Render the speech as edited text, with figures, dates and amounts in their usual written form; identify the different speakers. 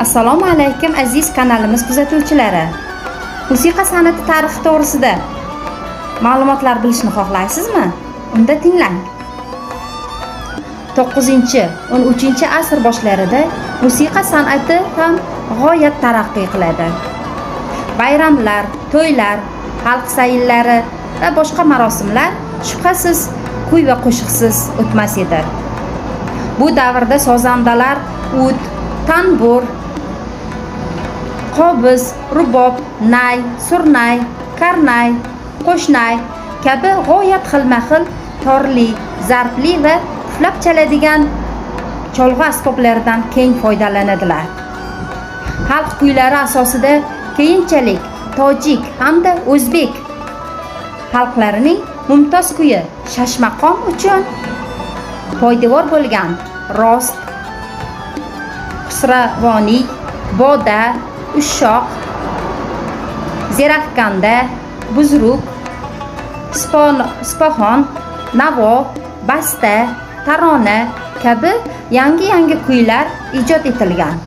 Speaker 1: Assalomu alaykum aziz kanalimiz kuzatuvchilari. Musiqa san'ati tarixi to'g'risida ma'lumotlar bilishni xohlaysizmi? Unda tinglang. 9-13 asr boshlarida musiqa san'ati ham g'oyat taraqqiy qiladi. Bayramlar, to'ylar, xalq sayillari va boshqa marosimlar shubhasiz kuy va qo'shiqsiz o'tmas edi. Bu davrda sozandalar, ud, tanbur, qobiz, rubob, nay, surnay, karnay, qo'shnay kabi g'oyat xilma-xil torli, zarbli va puflab chaladigan cholg'u asboblaridan keng foydalanadilar. Xalq kuylari asosida keyinchalik tojik hamda o'zbek xalqlarining mumtoz kuyi Shashmaqom uchun poydevor bo'lgan rost, xusravoniy, boda, ushoq, zerafkanda, buzruk, spaxon, navo, basta, tarona kabi yangi kuylar ijod etilgan.